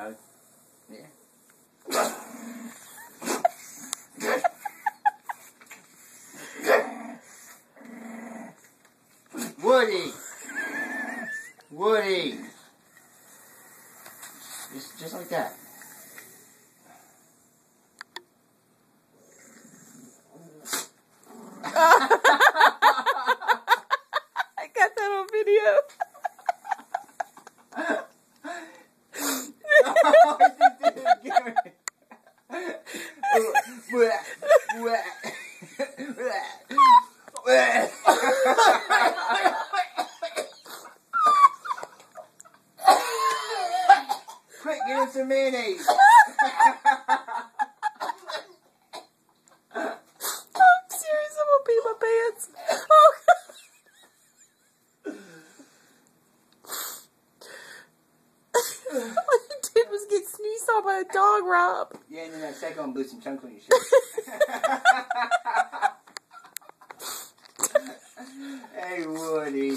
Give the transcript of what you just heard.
No. Yeah. Woody! Woody! Just like that. I got that on video. Quick, get him some mayonnaise. I'm serious, I'm gonna pee my pants. Oh, God. All you did was get sneezed on by a dog, Rob. Yeah, and then that second one blew some chunks on your shirt. Hey, Woody.